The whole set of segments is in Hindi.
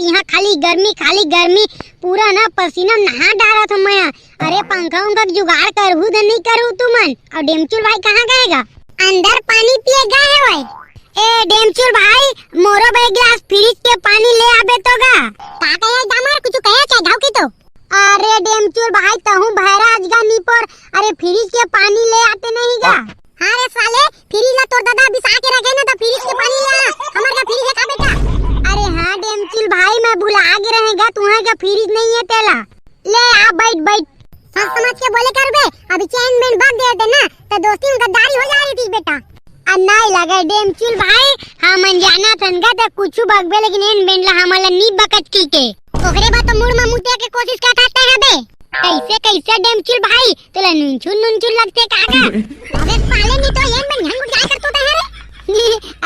यहाँ खाली गर्मी पूरा ना पसीना नहा डाला था मैं। अरे पंखा उनका जुगाड़ करहू तो नहीं करू तुमन। और डेमचुल भाई कहाँ गएगा? अंदर पानी पिए गए है भाई। ए डेमचुल भाई मोरो भाई गिलास फ्रिज के पानी ले आबे तो गा। का कहे दामर कुछ कहे चाहे धाव की तो। अरे डेमचुल भाई तहू भैराज गा नी पर। अरे फ्रिज के पानी ले आते नहीं गा। हाँ रे साले फ्रिज ला तोर दादा बिसा के रखे ना तो फ्रिज के पानी ले आ। हमार का फ्रिज है का बेटा? अरे हाँ डेमचुल भाई मैं भुला के रहेगा तुम्हारे का फ्रिज नहीं है तेला। ले आ बैठ सोच समझ के बोले कर बे। अभी चैन में बात दे दे ना तो दोस्ती में गद्दारी हो जा रही थी बेटा। नहीं लगा डेमचुल भाई हम अनजाना थनगा तो कुछ बगबे लेकिन एन बेंडला हमला नी बकत की के ओकरे बा तो मुड़ में मुते के कोशिश करता है बे। कैसे डेमचुल भाई तोला नुनचुन लगते काका। अबे साले नी तो एन में झंगुट जाय करतो है रे।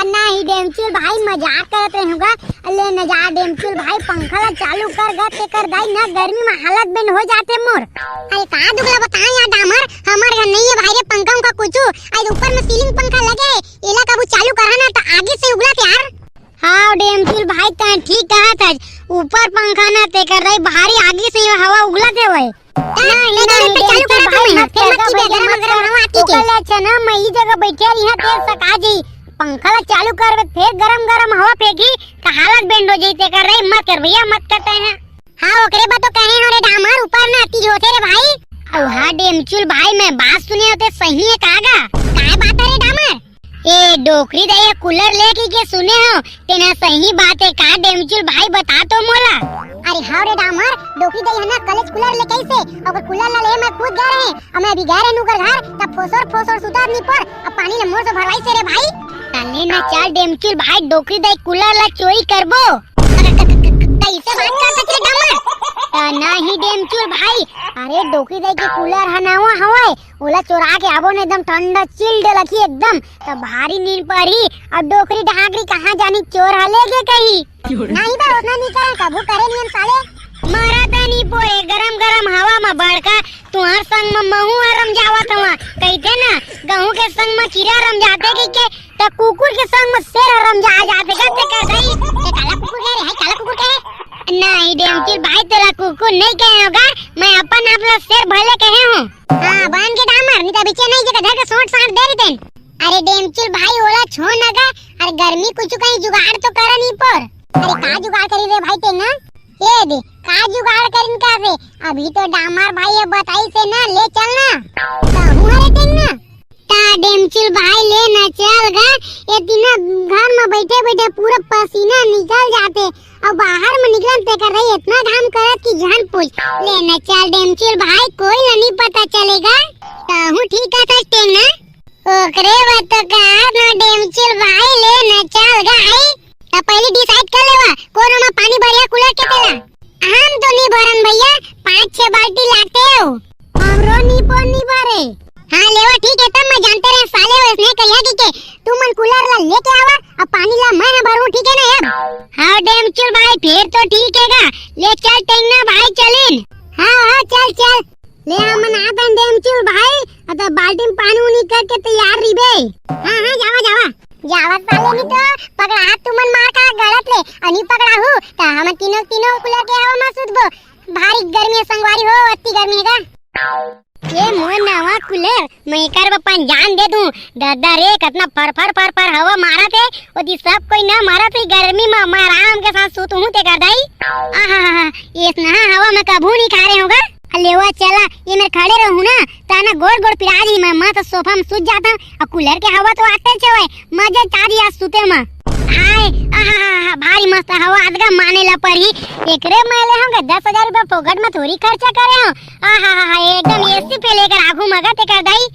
नहीं डेमचुल भाई मजाक करते होगा। ले न जा डेमचुल भाई पंखा ला चालू कर गा ते कर दाई ना गर्मी में हालत बेन हो जाते मोर। अरे का दुगला बता यार दामर हमार घर नहीं है भाई रे पंखा का कुछ। आज ऊपर में सीलिंग पंखा लगे एला काबू चालू करना तो आगे से उगला यार। हाँ डेमचुल भाई ता ठीक कहा था ऊपर पंखा ना ते कर रही भारी आगे से हवा उगला थे भाई। नहीं चालू करा तो मैं फिर मत की गरम हवा आती के अच्छा ना मैं ई जगह बैठे यहां तेल सका जी पंखा ला चालू कर फिर गरम हवा फेंकी तो हालत बेंड हो जैसे कर रही मत कर भैया मत करते हैं। हाँ ओकरे बा तो कहे हो रे डामर ऊपर ना आती होते रे भाई। और हाँ डेमचुल भाई मैं बात सुने होते सही है कागा काय बात है रे डामर? ए डोकरी दे कूलर लेके के सुने हो तेना सही बात है का डेमचुल भाई बता तो मोला। अरे हाँ रे डामर डोकरी दे है ना कॉलेज कूलर ले कैसे और कूलर ला ले मैं खुद जा रहे हैं मैं अभी गए रे नुकर घर तब फोसर सुतार नहीं पर अब पानी ले मोर से भरवाई से रे भाई। तने ना चाल डेमचुल भाई डोकरी दे कूलर ला चोरी करबो कैसे बात कर सकते डामर? नहीं डेमचुल भाई अरे डोकरी दे के कूलर हनावा हवाए ओला चोरा के आबो ने एकदम ठंडा चिल्ड लखी एकदम तब भारी नींद पड़ी अब डोकरी ढाकरी कहां जानी चोर हलेगे कहीं। नहीं बा उतना नहीं करे कबू करे नियन साले मारा तनी पोए गरम हवा में बड़का तुहार संग में महू रम जावत हवा कहते ना गहूं के संग में कीड़ा रम जाते के त कुकुर के संग में शेर रम जाते कहते कर गई ये काला कुकुर कह रहे है काला कुकुर कहे नहीं डेमचुल भाई तेरा कुकुर नहीं कहे होगा मैं अपन अपना शेर भले कहे हूं। हां बांध के डामर नहीं तो बीचे नहीं जगह धर के सोट साट दे रही तेन। अरे डेमचुल भाई ओला छोड़ नगा अरे गर्मी कुछ कहीं जुगाड़ तो कर नहीं पर। अरे का जुगाड़ करी रे भाई तेन ना ये दे का जुगाड़ करिन का रे अभी तो डामर भाई अब बताई से ना ले चलना कहूं रे तेन ना ता डेमचुल भाई ले ना चल गा ये तीना घर में बैठे पूरा पसीना निकल जाते और बाहर में निकलन ते कर रही इतना घाम करत की जान पूछ ले ना चल डेमचुल भाई कोई नहीं पता चलेगा कहूं ठीक है टेन ना ओकरे बात तो का ना डेमचुल भाई ले ना चल गा तो पहले डिसाइड कर लेवा कौन में पानी बढ़िया कूलर के तेला। हम तो नहीं भरन भैया 5-6 बाल्टी लाते हो हमरो नहीं भरे। हाँ लेवा ठीक है तब मैं जानते रहे साले उसने कहिया कि तू मन कूलर ला लेके आवा अब पानी ला मैं भरूं ठीक है ना अब। हाँ डेमचुल भाई फिर तो ठीक हैगा ले चल टेंगना भाई चलिन। हाँ चल ले हमन आतन डेमचुल भाई अत बाल्टी में पानी उनी करके तैयार रही बे। हाँ जावा साले नहीं तो पकड़ा हाथ तुमन मार का गलत ले अनि पकड़ा हूं त हम तीनों कूलर के हवा में सुतबो भारी गर्मी संगवारी हो अति गर्मी का ये मोर नवा कूलर मैं कर अपन जान दे दूं दादा रे कितना फर हवा मारा थे ओदी सब कोई ना मारा थे गर्मी में मैं आराम के साथ सूत हूं ते कर दाई। आहा ये इतना हवा में कबू नहीं खा रहे होगा लेवा चला ये मैं खड़े रहूं ना ताना गोड़ पिरा दी मैं मत सोफा में सूत जाता और कूलर के हवा तो आते चवे मजे तारी आज सूते में हाय आहा भारी मस्त हवा आदगा माने ला पड़ी एकरे मैं ले होंगे 10,000 रुपए फोकट में थोड़ी खर्चा करे हो। आहा एकदम एसी पे लेकर आगू मगा ते कर दाई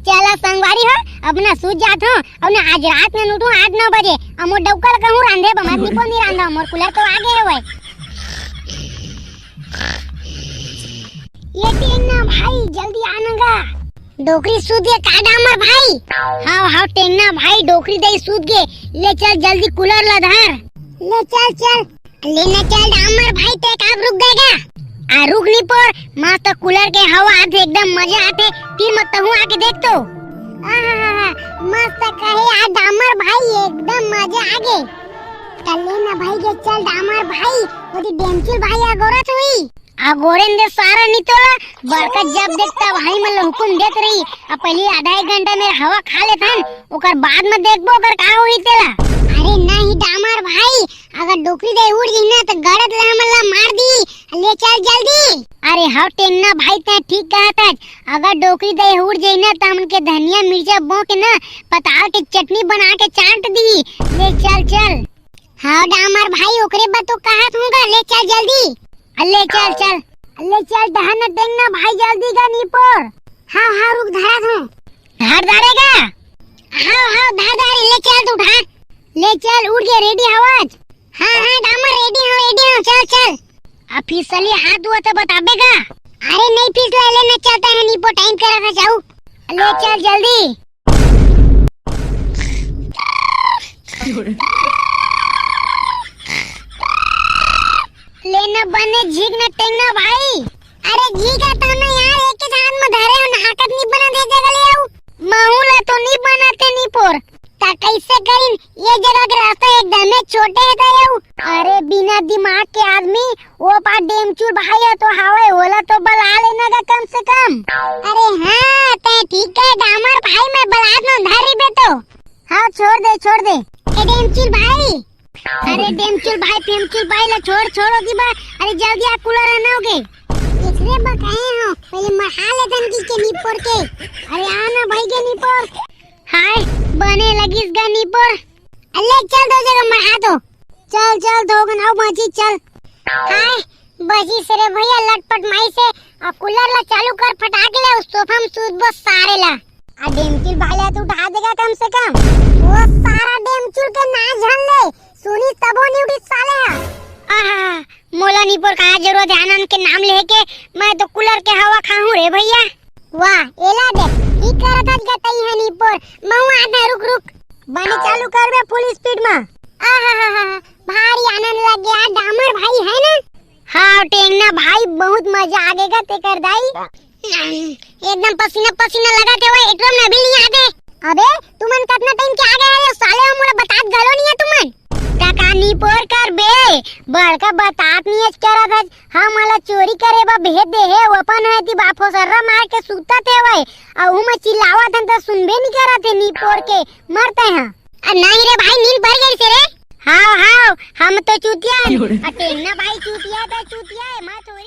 चला संगवारी हो अपना सूत जात हूं अब ना आज रात में उठूं 8-9 बजे अमो डौकल कहूं रांधे बमत नहीं कोनी रांधा मोर कूलर तो आगे है ये टेंगना भाई जल्दी आनगा डोकरी सूत गए का डामर भाई। हाँ टेंगना भाई डोकरी दे सूत गए ले चल जल्दी कूलर ला धर ले चल लेना चल डामर भाई ते कब रुक गएगा रुक नहीं पर मस्त कूलर के हवा आते एकदम मजा आते फिर मत हूं आके देख तो मस्त कहे आ डामर भाई एकदम मजा आ गए। चले ना भाई के चल डामर भाई ओदी डेमचुल भाई अगोरत हुई अगोरेन दे सारा नितोला बड़का जब देखता भाई मन हुकुम देत रही अब पहले आधा एक घंटा में हवा खा लेथन ओकर बाद में देखबो ओकर का होई तेला अरे नहीं डामर भाई अगर डोकरी दे उड़ गई ना तो गड़त ले हमला मार दी ले चल जल्दी अरे हाँ टेंगना भाई ते ठीक कहा था अगर डोकरी दे उड़ जाई ना तो हमन के धनिया मिर्चा बो के ना पताल के चटनी बना के चाट दी ले चल चल हाँ डामर भाई ओकरे बा तो कहा होगा ले चल जल्दी अल्ले चल चल अल्ले चल दहन टेंगना भाई जल्दी का नीपोर हाँ हाँ रुक धरा तू धर धरेगा हाँ हाँ धर ले चल तू उठा ले चल उड़ गया रेडी आवाज हाँ हाँ डामर रेडी हो चल चल अब फिसली हाथ हुआ तो बताबेगा अरे नहीं फिसला लेना चलता है नीपो टाइम करा था जाऊ ले चल जल्दी लेना बने झीक न टेंगना भाई अरे झीका तो ना यार एक के हाथ में धरे हो नाकत नहीं बना दे जगह ले आऊ माहौल तो नहीं बनाते नहीं पोर ता कैसे करीन ये जगह के रास्ता एकदम छोटे है ताऊ अरे बिना दिमाग के आदमी वो पा डेमचूर भाई है तो हवा होला तो बला लेना का कम से कम अरे हां ते ठीक है डामर भाई मैं बलात में धरी बे तो हां छोड़ दे ए डेमचूर भाई अरे डेमचुल भाई फेमचुल भाई ला छोड़ो की बा अरे जल्दी आ कूलर आनाओगे एकरे बा कहे हो पहले महा लेथन की के नीपोर के अरे आना भाई के नीपोर हाय बने लगिस गा नीपोर अल्ले चल दो जगह महा दो चल दो गनाओ बाजी चल हाय बजी से रे भैया लटपट माई से आ कूलर ला चालू कर फटाक ले उस सोफा में सूद बस सारे ला आ डेमचुल भाई ला तू उठा देगा कम से कम वो सारा डेमचुल के ना झन ले सुनी तबो नहीं उठी साले आहा मोला नीपोर का जरूरत है आनंद के नाम लेके मैं तो कूलर के हवा खाऊं रे भैया वाह एला दे की करत आज गतई है नीपोर मऊ आधा रुक बने चालू कर बे फुल स्पीड में आहा भारी आनंद लग गया डामर भाई है ना हां टेंगना भाई बहुत मजा आगेगा ते कर दाई एकदम पसीना लगा थे वो एकदम न भी नहीं आगे अबे तुमन कितना टाइम के आगे है साले मोला बतात गलो नहीं है तुमन काका नीपोर कर बे बड़का बतात नहीं करा था हम वाला चोरी करे बा भेद दे है अपन है ती बापो सर्रा मार के सूता थे वही और हम चिल्लावा था तो सुनबे नहीं करा थे नीपोर के मरते हैं नहीं रे भाई नींद भर गई से रे हाँ हम तो चूतिया अटेना भाई चूतिया है मैं थोड़ी